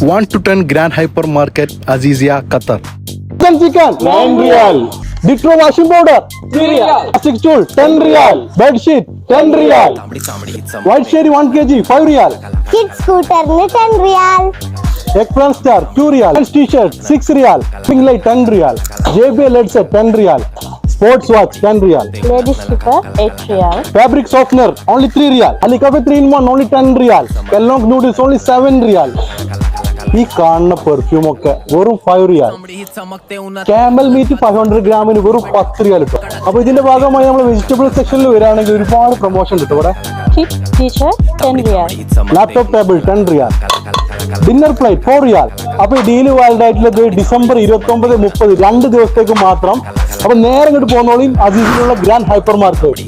1 to 10 Grand Hypermarket, Azizia, Qatar. Chicken 9 riyal. Ditro washing powder 3 riyal. Plastic stool 10 riyal. Bed sheet 10 riyal. White sherry 1 kg 5 riyal. Kids scooter 10 riyal. Eggplant star 2 riyal. Men's t-shirt 6 riyal. Pink light 10 riyal. JBL headset 10 riyal. Sports watch 10 riyal. Ladies slipper 8 riyal. Fabric softener only 3 riyal. Ali Cafe 3 in 1 only 10 riyal. Kellogg noodles only 7 riyal. ഈ കാണുന്ന perfume ഒക്കെ വെറും 5 റിയാൽ. Camel meet 500 ഗ്രാമിന് വെറും 10 റിയാൽ കിട്ടും. അപ്പൊ ഇതിന്റെ ഭാഗമായി നമ്മൾ വെജിറ്റബിൾ സെക്ഷനിൽ വരികയാണെങ്കിൽ ഒരുപാട് പ്രൊമോഷൻ കിട്ടും ഇവിടെ. Kids t-shirt 10 riyal. Laptop table 10 റിയാൽ. ഡിന്നർ പ്ലേറ്റ് 4 റിയാൽ. അപ്പൊ ഈ ഡീല് വാലിഡ് ആയിട്ടുള്ളത് ഡിസംബർ 29, 30 2 ദിവസത്തേക്ക് മാത്രം. അപ്പൊ നേരെ ഇങ്ങോട്ട് പോകുന്നോളിൻ അസീസിലുള്ള ഗ്രാൻഡ് ഹൈപ്പർ മാർക്കറ്റ്.